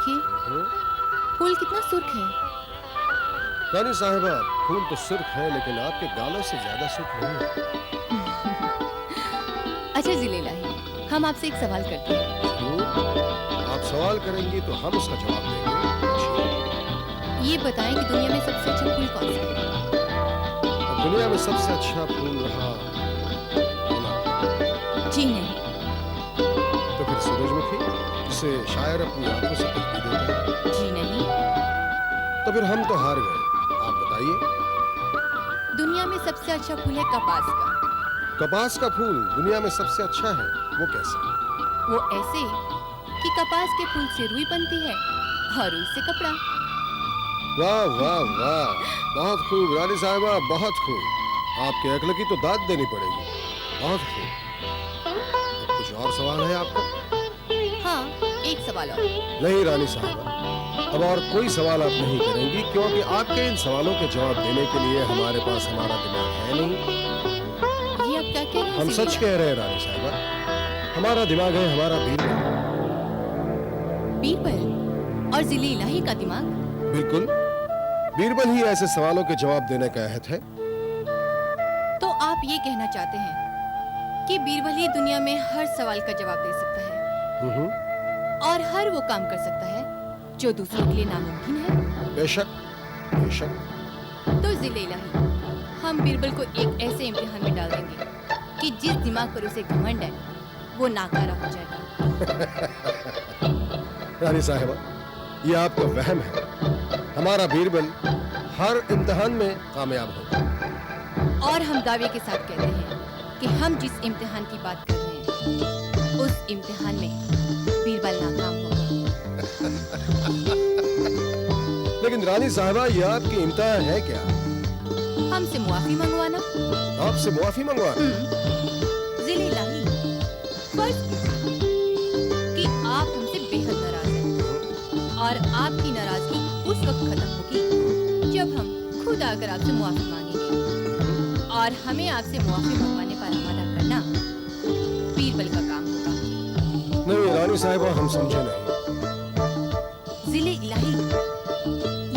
देखिए, फूल कितना सुर्ख है। रानी साहिबा, फूल तो सुर्ख है लेकिन आपके गालों से ज्यादा सुर्ख नहीं है। अच्छा जिले इलाही, हम आपसे एक सवाल करते हैं। आप सवाल करेंगी तो हम उसका जवाब देंगे। ये बताएं कि दुनिया में सबसे अच्छा फूल कौन सा है? अब दुनिया में सबसे अच्छा फूल रहा गुलाब। जी नहीं। तो फिर सूरजमुखी, जिसे शायर अपनी आंखों से तस्वीर देता है। जी नहीं। तो फिर हम तो हार गए। आप बताइए। दुनिया में सबसे अच्छा फूल है कपास का। कपास का फूल दुनिया में सबसे अच्छा है, वो कैसे? वो ऐसे कि कपास के फूल से रुई बनती है और रुई से कपड़ा। वाह वाह वाह, बहुत खूब रानी साहिबा, बहुत खूब। आपके अक्ल की तो दाद देनी पड़ेगी। बहुत खूब। कुछ और सवाल है आपका? हाँ, एक सवाल और। नहीं रानी साहिबा, अब और कोई सवाल आप नहीं करेंगी क्योंकि आपके इन सवालों के जवाब देने के लिए हमारे पास हमारा दिमाग है नहीं। ये आप क्या कह रहे हैं? हम सच कह रहे हैं रानी साहिबा, हमारा दिमाग है हमारा बीरबल। बीरबल और जिले इलाही का दिमाग? बिल्कुल, बीरबल ही ऐसे सवालों के जवाब देने का अहद है। तो आप ये कहना चाहते हैं कि बीरबल ही दुनिया में हर सवाल का जवाब दे सकता है और हर वो काम कर सकता है जो दूसरों के लिए नामुमकिन है? बेशक बेशक। तो जिले इलाही, हम बीरबल को एक ऐसे इम्तिहान में डाल देंगे कि जिस दिमाग पर उसे घमंड है वो नाकारा हो जाएगा। रानी साहिबा, ये आपका वहम है। हमारा बीरबल हर इम्तिहान में कामयाब होगा। और हम दावे के साथ कहते हैं कि हम जिस इम्तिहान की बात कर रहे हैं उस इम्तिहान में बीरबल नाकाम होगा। लेकिन रानी साहिबा, ये आपकी इम्तिहान है क्या? हमसे मुआफी मंगवाना। आपसे मुआफी मंगवाना? जिले इलाही, फर्ज कीजिए कि आप हमसे बेहद नाराज हैं और आपकी नाराजगी उस वक्त खत्म होगी जब हम खुद आकर आपसे मुआफी मांगेंगे और हमें आपसे मुआफी मंगवाने पर आमादा करना बीरबल का काम होगा। नहीं रानी साहिबा, हम समझे नहीं। जिले इलाही,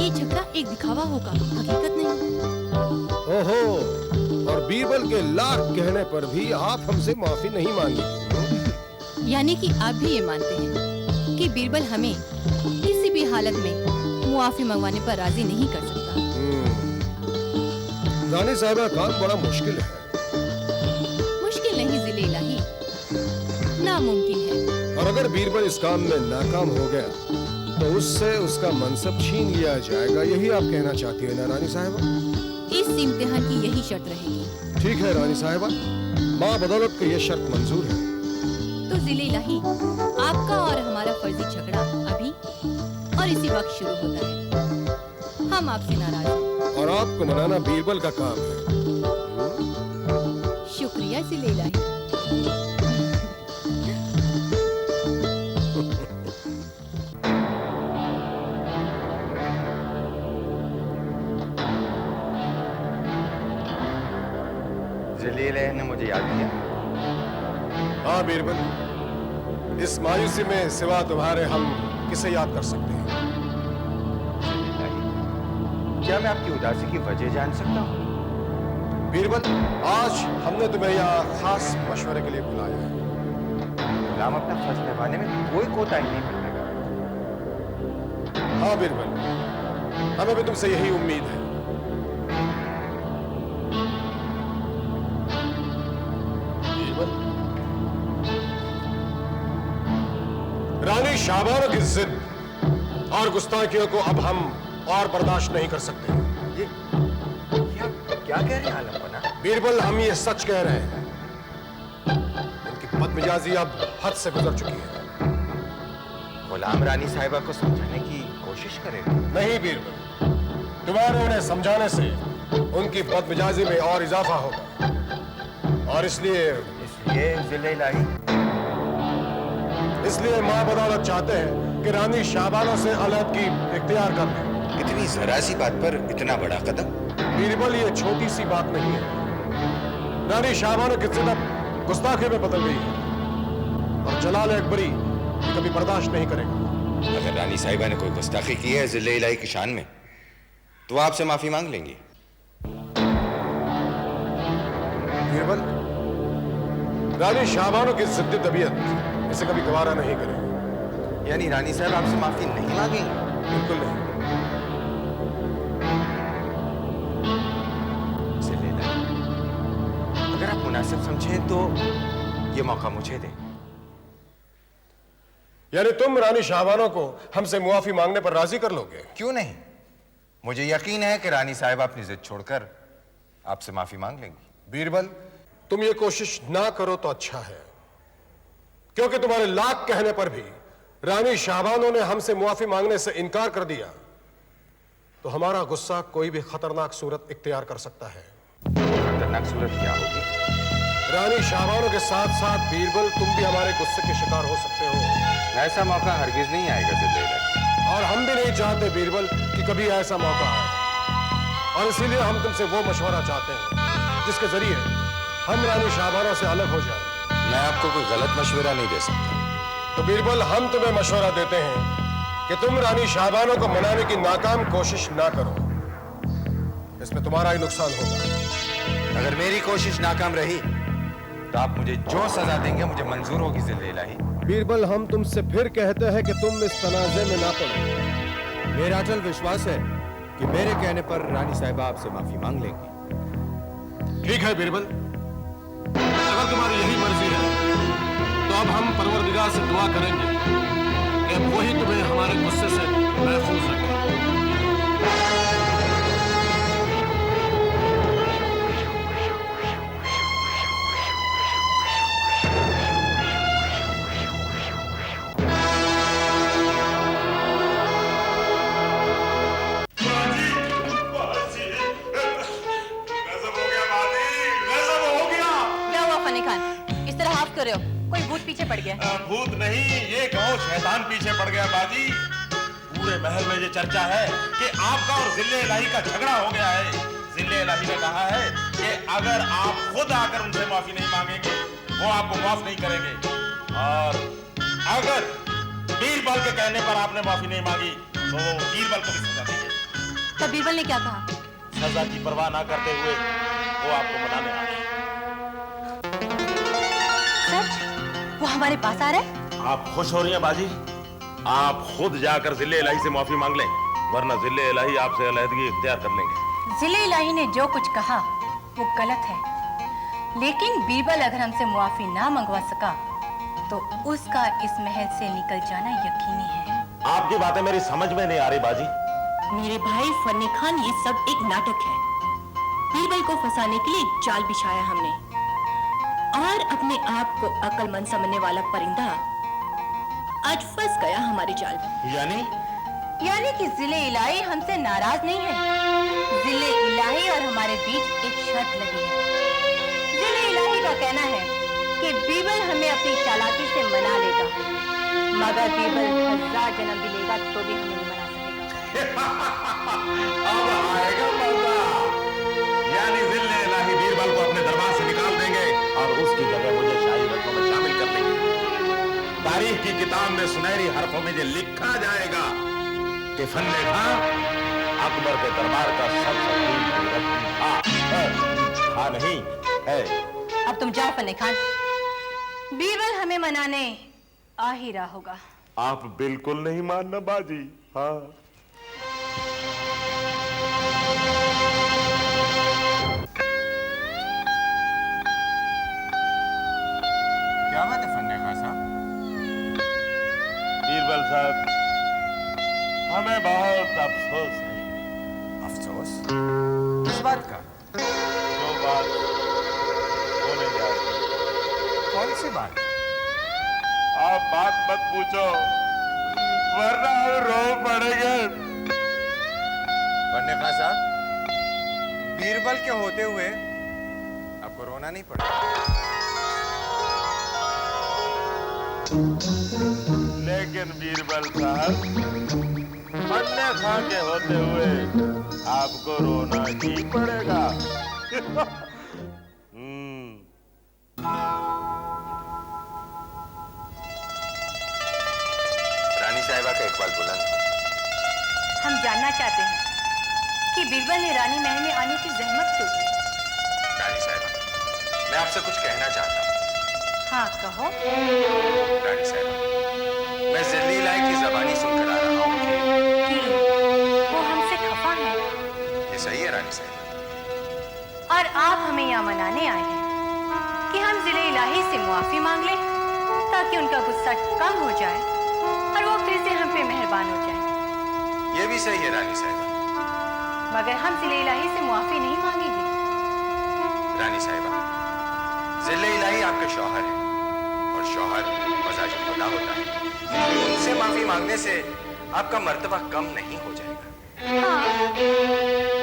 ये झगड़ा एक दिखावा होगा, हकीकत नहीं। ओहो, और बीरबल के लाख कहने पर भी आप हमसे माफी नहीं मांगेंगे? यानी कि आप भी ये मानते हैं कि बीरबल हमें किसी भी हालत में मुआफी मंगवाने पर राजी नहीं कर सकता। रानी साहिबा, काम बड़ा मुश्किल है। मुश्किल नहीं जिले इलाही, नामुमकिन है। और अगर बीरबल इस काम में नाकाम हो गया तो उससे उसका मनसब छीन लिया जाएगा, यही आप कहना चाहती है ना रानी साहिबा? इस इम्तिहान की यही शर्त रहेगी। ठीक है रानी साहिबा, माँ बदौलत को यह शर्त मंजूर है। तो जिले इलाही, आपका और हमारा फर्जी झगड़ा अभी और इसी वक्त शुरू होता है। हम आपसे नाराज हैं और आपको मनाना बीरबल का काम है। शुक्रिया जिले इलाही। जलील ने मुझे याद किया। हाँ बीरबल, इस मायूसी में सिवा तुम्हारे हम किसे याद कर सकते हैं? क्या मैं आपकी उदासी की वजह जान सकता हूँ? बीरबल, आज हमने तुम्हें यहाँ खास मशवरे के लिए बुलाया है। गुलाम अपना फर्ज निभाने में कोई कोताही नहीं बरतेगा। हाँ बीरबल, हमें भी तुमसे यही उम्मीद है। बीरबल, रानी शाहबानो की जिद और गुस्ताखियों को अब हम और बर्दाश्त नहीं कर सकते। ये क्या कह रहे हैं आलम? बीरबल, हम ये सच कह रहे हैं। इनकी बदमिजाजी अब हद से गुजर चुकी है। गुलाम रानी साहिबा को समझाने की कोशिश करें। नहीं बीरबल, तुम्हारे उन्हें समझाने से उनकी बदमिजाजी में और इजाफा होगा। और इसलिए जिले इलाही, इसलिए माँ बदौलत चाहते हैं कि रानी शाहबानो से अलहदगी इख्तियार कर लें। इतनी जरा सी बात पर इतना बड़ा कदम? बीरबल, ये छोटी सी बात नहीं है। रानी शाहबानो की जिद गुस्ताखी में बदल गई है और जलाल अकबरी कभी बर्दाश्त नहीं करेगा। अगर रानी साहिबा ने कोई गुस्ताखी की है जिले इलाही की शान में, तो वो आपसे माफी मांग लेंगी। बीरबल, रानी शाहबानो की जिद्दी तबीयत इसे कभी गवारा नहीं करेगी। यानी रानी साहब आपसे माफी नहीं मांगेंगी? बिल्कुल नहीं। जिले इलाही, अगर आप मुनासिब समझें तो ये मौका मुझे दें। यानी तुम रानी शाहबानो को हमसे मुआफी मांगने पर राजी कर लोगे? क्यों नहीं? मुझे यकीन है कि रानी साहब अपनी जिद छोड़कर आपसे माफी मांग लेंगी। बीरबल, तुम ये कोशिश ना करो तो अच्छा है, क्योंकि तुम्हारे लाख कहने पर भी रानी शाहबानो ने हमसे मुआफी मांगने से इनकार कर दिया तो हमारा गुस्सा कोई भी खतरनाक सूरत इख्तियार कर सकता है। खतरनाक सूरत क्या होगी? रानी शाहबानो के साथ साथ बीरबल, तुम भी हमारे गुस्से के शिकार हो सकते हो। ऐसा मौका हरगिज नहीं आएगा जिले इलाही। और हम भी नहीं चाहते बीरबल कि कभी ऐसा मौका आए, और इसीलिए हम तुमसे वो मशवरा चाहते हैं जिसके जरिए हम रानी शाहबानो से अलग हो जाएं। मैं आपको कोई गलत मशवरा नहीं दे सकता। तो बीरबल, हम तुम्हें मशवरा देते हैं कि तुम रानी शाहबानो को मनाने की नाकाम कोशिश ना करो, इसमें तुम्हारा ही नुकसान होगा। अगर मेरी कोशिश नाकाम रही तो आप मुझे जो सजा देंगे मुझे मंजूर होगी जिले इलाही। बीरबल, हम तुमसे फिर कहते हैं कि तुम इस तनाज़े में ना पड़ो। मेरा अटल विश्वास है कि मेरे कहने पर रानी साहिबा आपसे माफी मांग लेंगी। ठीक है बीरबल, अगर तुम्हारी यही मर्जी है तो अब हम परवरदिगार से दुआ करेंगे कि वही तुम्हें हमारे गुस्से से महफूज रखे। रहे हो? कोई भूत पीछे पड़ गया? भूत नहीं, ये कहो शैतान पीछे पड़ गया बाजी। पूरे महल में ये चर्चा है कि आपका और जिले इलाही का झगड़ा हो गया है। जिले इलाही ने कहा है कि अगर आप खुद आकर उनसे माफी नहीं मांगेंगे वो आपको माफ नहीं करेंगे, और अगर बीरबल के कहने पर आपने माफी नहीं मांगी तो वो बीरबल को भी सजा देंगे। तब बीरबल ने क्या कहा? सजा की परवाह ना करते हुए वो आपको मनाने आए। वो हमारे पास आ रहा है? आप खुश हो रही हैं बाजी? आप खुद जाकर जिले इलाही से माफी मांग लें, वरना जिले इलाही आपसे अलहदगी इख्तियार कर लेंगे। जिले इलाही ने जो कुछ कहा वो गलत है, लेकिन बीरबल अगर हमसे मुआफी ना मंगवा सका तो उसका इस महल से निकल जाना यकीनी है। आपकी बातें मेरी समझ में नहीं आ रही बाजी। मेरे भाई फन्ने खान, ये सब एक नाटक है। बीरबल को फंसाने के लिए एक जाल बिछाया हमने, और अपने आप को अक्लमंद समझने वाला परिंदा आज फंस गया हमारे जाल में। यानी कि जिले इलाही हमसे नाराज नहीं है। जिले इलाही और हमारे बीच एक शर्त लगी है। जिले इलाही का कहना है कि बीरबल हमें अपनी चालाकी से मना लेगा, मगर बीरबल 1000 जन्म भी लेगा तो भी हमें नहीं मना सकेगा। अब आएगा मौका। यानी जिले इलाही बीरबल को अपने दरबार से निकाल देंगे और उसकी जगह मुझे शाही रत्नों में शामिल कर देंगे। तारीख की किताब में सुनहरी हरफों में ये लिखा जाएगा कि फन्ने खां अकबर के दरबार का सबसे कीमती रत्न था नहीं है। अब तुम जाओ फन्ने खान, बीरबल हमें मनाने आ ही रहा होगा। आप बिल्कुल नहीं मानना बाजी। हाँ, क्या बात है फन्ने खां साहब? बीरबल साहब, हमें बहुत अफसोस है। अफसोस? किस बात का? जो बात होने जा रही है। कौन सी बात? आप बात मत पूछो, वरना हम रो पड़ेंगे। फन्ने खां साहब, बीरबल के होते हुए आपको रोना नहीं पड़ा? लेकिन बीरबल साहब, फन्ने खां के होते हुए आपको रोना ही पड़ेगा। रानी साहिबा का एक सवाल बुलंद हो। हम जानना चाहते हैं कि बीरबल ने रानी महल में आने की जहमत क्यों की। रानी साहिबा, मैं आपसे कुछ कहना चाहता हूँ। हाँ कहो। रानी साहिबा, मैं जिल्ली इलाही की जबानी सुनकर आ रहा हूँ कि वो हमसे खफा है। ये सही है रानी साहिबा। और आप हमें यहाँ मनाने आए हैं कि हम जिले इलाही से मुआफी मांग लें ताकि उनका गुस्सा कम हो जाए और वो फिर से हम पे मेहरबान हो जाए। ये भी सही है रानी साहिबा। मगर हम जिले इलाही से मुआफी नहीं मांगेंगे। रानी साहिबा, जिले इलाही आपके शौहर हैं और शौहर मजाज खुदा होता है। उनसे माफी मांगने से आपका मर्तबा कम नहीं हो जाएगा। हाँ,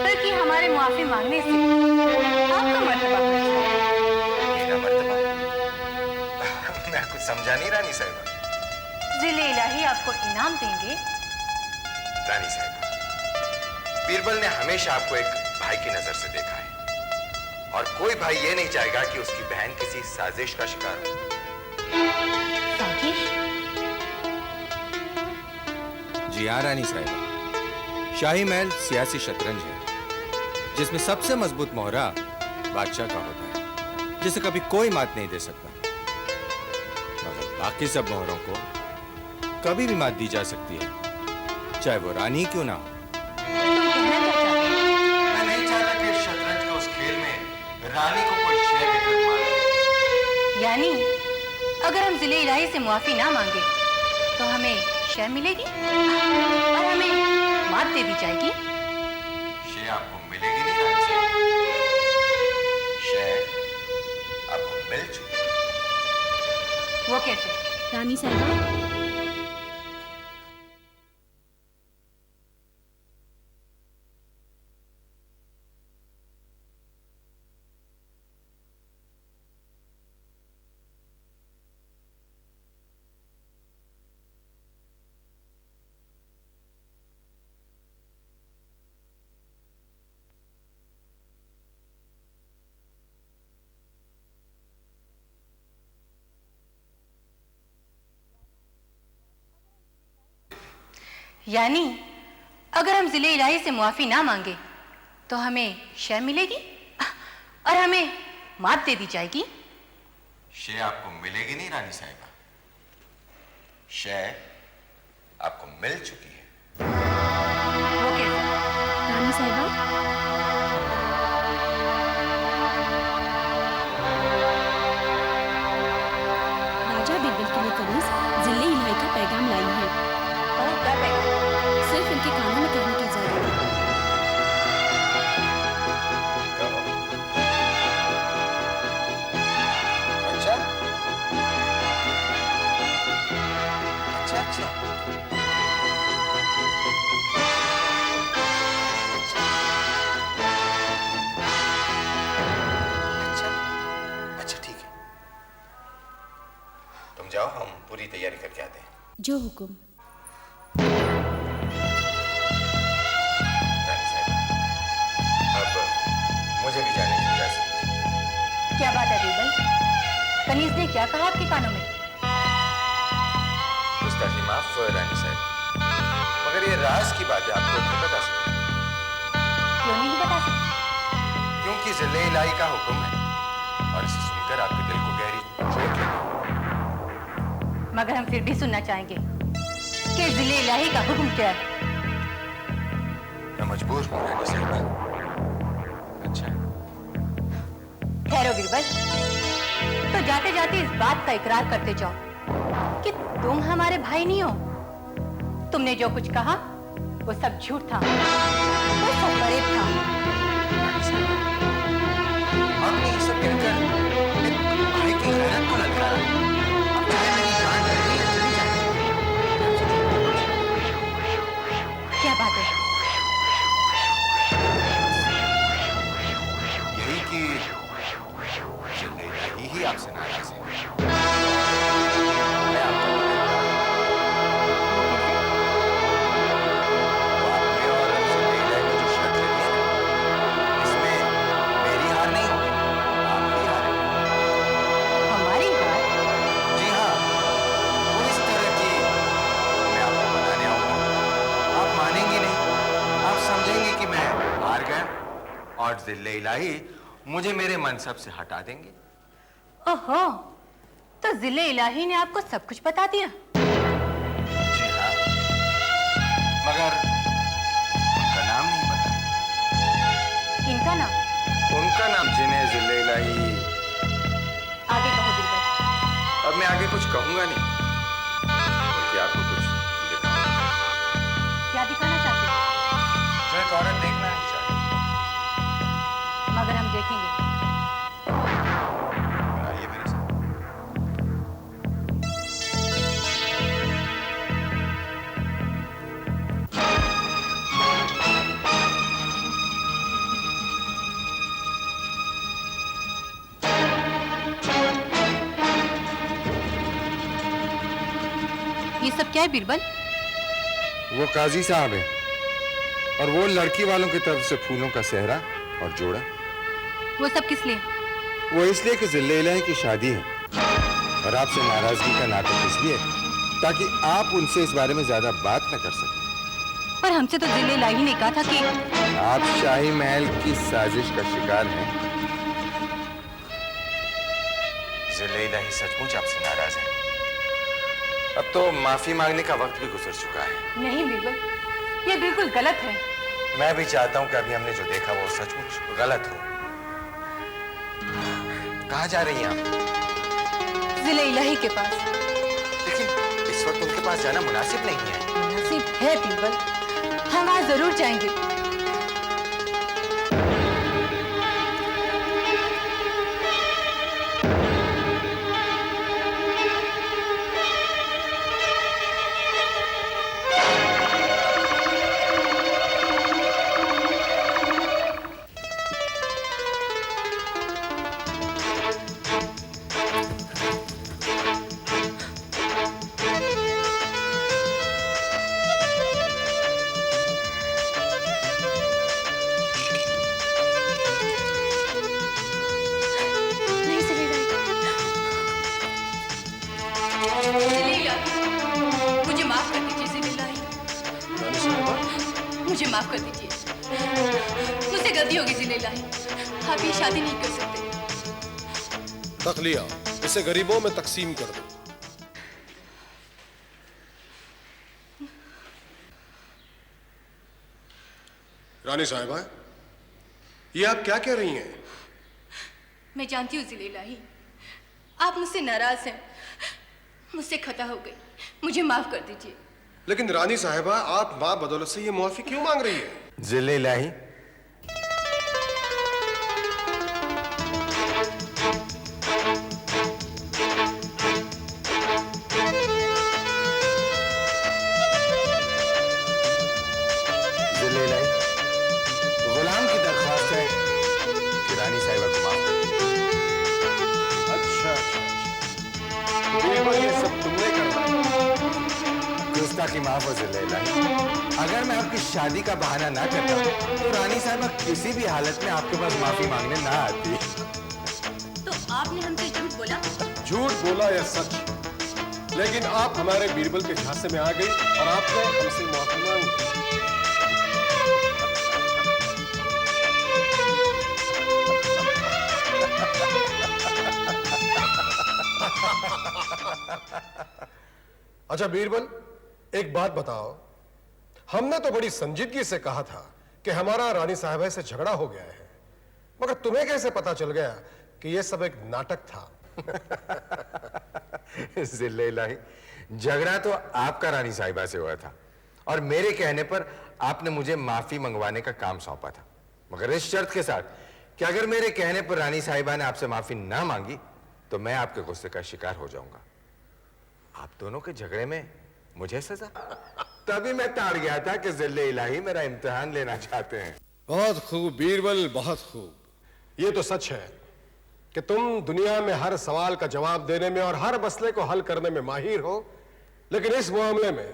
बल्कि हमारे मुआफी मांगने से आपका मर्तबा बढ़ जाएगा। मेरा मर्तबा? मैं कुछ समझा नहीं रानी साहिबा। जिले इलाही आपको इनाम देंगे। रानी साहिबा, बीरबल ने हमेशा आपको एक भाई की नजर से देखा है और कोई भाई ये नहीं चाहेगा कि उसकी बहन किसी साजिश का शिकार हो। साजिश? जी हाँ रानी साहिबा, शाही महल सियासी शतरंज है जिसमें सबसे मजबूत मोहरा बादशाह का होता है, जिसे कभी कोई मात नहीं दे सकता। मगर बाकी सब मोहरों को कभी भी मात दी जा सकती है, चाहे वो रानी क्यों ना हो। मैं नहीं चाहता कि शतरंज के उस खेल में रानी को कोई शय विकृत माने। यानी अगर हम जिले इलाही से मुआफी ना मांगे तो हमें शय मिलेगी और हमें मात दे दी जाएगी। शय आपको मिलेगी नहीं रानी साहिबा, शय आपको मिल चुकी है। वो कैसे? रानी साहिबा, यानी अगर हम जिले इलाही से मुआफी ना मांगे तो हमें शय मिलेगी और हमें मात दे दी जाएगी। शय आपको मिलेगी नहीं रानी साहिबा, शय आपको मिल चुकी है। वो कैसे? रानी साहिबा, राजा बीरबल के लिए कनीज जिले इलाही का पैगाम लाई है। और क्या पैगाम? सिर्फ इनके कानों में कहने की जरूरत है। कहो। अच्छा अच्छा अच्छा अच्छा अच्छा ठीक है, तुम जाओ, हम पूरी तैयारी करके आते हैं। जो हुक्म। रानी साहिबा, अब मुझे भी जाने की इजाजत दीजिए। क्या बात है बीरबल? कनीज ने क्या कहा आपके कानों में? गुस्ताखी माफ रानी साहिबा, मगर ये राज की बात है, आपको नहीं बता सकता। क्यों नहीं बता सकते? क्योंकि जिले इलाही का हुक्म है और इसे सुनकर आपके दिल को गहरी चोट लगी। मगर हम फिर भी सुनना चाहेंगे कि जिले इलाही का हुक्म क्या है। मैं मजबूर हूं रानी साहिबा। अच्छा, ठहरो बीरबल, तो जाते जाते इस बात का इकरार करते जाओ कि तुम हमारे भाई नहीं हो। तुमने जो कुछ कहा वो सब झूठ था, वो सब फरेब था। रानी साहिबा, आपने ये सब कहकर एक भाई की गैरत को ललकारा। अब चाहे मेरी जान रहे या चली जाए। क्या बात है? यही कि जिले इलाही ही आपसे नाराज है। मैं आपका वो आपने और जिले इलाही को जो शर्त लगी है ना, इसमें मेरी हार नहीं होगी, आपकी हार है। हमारी बात? जी हाँ, वो इस तरह की मैं आपको बनाने आऊंगा हार गया और जिल्ले इलाही मुझे मेरे मनसब से हटा देंगे। ओहो, तो जिले इलाही ने आपको सब कुछ बता दिया? जी हाँ, मगर उनका नाम नहीं पता। किनका नाम? उनका नाम जिन्हें जिले इलाही। आगे कहो बिरबल। अब मैं आगे कुछ कहूंगा नहीं, बल्कि आपको कुछ दिखाऊंगा। क्या दिखाना चाहते हैं? जो एक औरत देखना नहीं चाहती। मगर हम देखेंगे। आइए मेरे साथ। ये सब क्या है बिरबल? वो काजी साहब है और वो लड़की वालों की तरफ से फूलों का सेहरा और जोड़ा। वो सब किस लिए? वो इसलिए कि जिले इलाही की शादी है और आपसे नाराजगी का नाटक इसलिए ताकि आप उनसे इस बारे में ज्यादा बात न कर सकें। पर हमसे तो जिले इलाही ने कहा था कि आप शाही महल की साजिश का शिकार हैं। जिले इलाही सचमुच आपसे नाराज है। अब तो माफी मांगने का वक्त भी गुजर चुका है। नहीं बिरबल, ये बिल्कुल गलत है। मैं भी चाहता हूं कि अभी हमने जो देखा वो सचमुच गलत हो। कहाँ जा रही हैं आप? जिले इलाही के पास। लेकिन इस वक्त उनके पास जाना मुनासिब नहीं है। मुनासिब है बिरबल, हम आज जरूर जाएंगे। मुझे माफ कर दीजिए जिले इलाही। मुझे माफ कर दीजिए, मुझसे गलती होगी जिले इलाही। आप ये शादी नहीं कर सकते। तखलिया, इसे गरीबों में तकसीम कर दो। रानी साहिबा, ये आप क्या कह रही हैं? मैं जानती हूँ जिले इलाही, आप मुझसे नाराज हैं, मुझसे खता हो गई, मुझे माफ कर दीजिए। लेकिन रानी साहिबा, आप मां बदौलत से ये मुआफी क्यों मांग रही है? जिले इलाही, जिले इलाही, गुलाम की दरख्वास्त है कि रानी साहिबा को माफ कर दीजिए। अच्छा, बिल्कुल ये सब तुमने करना। गुस्ताखी माफ हो जिले इलाही। अगर मैं आपकी शादी का बहाना ना करता तो रानी साहिबा किसी भी हालत में आपके पास माफी मांगने ना आती। तो आपने हमसे झूठ बोला? झूठ बोला या सच, लेकिन आप हमारे बीरबल के झांसे में आ गई और आपने हमसे माफी मांगी। अच्छा बीरबल, एक बात बताओ, हमने तो बड़ी संजीदगी से कहा था कि हमारा रानी साहिबा से झगड़ा हो गया है, मगर तुम्हें कैसे पता चल गया कि यह सब एक नाटक था? जिले इलाही, झगड़ा तो आपका रानी साहिबा से हुआ था और मेरे कहने पर आपने मुझे माफी मंगवाने का काम सौंपा था, मगर इस शर्त के साथ कि अगर मेरे कहने पर रानी साहिबा ने आपसे माफी ना मांगी तो मैं आपके गुस्से का शिकार हो जाऊंगा। आप दोनों के झगड़े में मुझे सजा। तभी मैं ताड़ गया था कि जिले इलाही मेरा इम्तिहान लेना चाहते हैं। बहुत खूब बीरबल, बहुत खूब। ये तो सच है कि तुम दुनिया में हर सवाल का जवाब देने में और हर मसले को हल करने में माहिर हो, लेकिन इस मामले में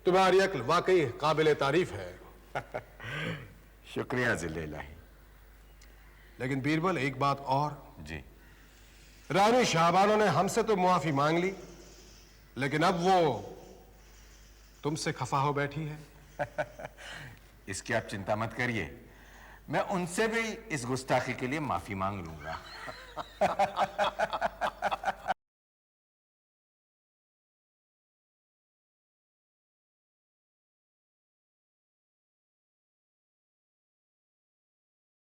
तुम्हारी अक्ल वाकई काबिल तारीफ है। शुक्रिया जिले इलाही। लेकिन बीरबल, एक बात और। जी। रानी शाहबानो ने हमसे तो मुआफी मांग ली, लेकिन अब वो तुमसे खफा हो बैठी है। इसकी आप चिंता मत करिए, मैं उनसे भी इस गुस्ताखी के लिए माफी मांग लूंगा।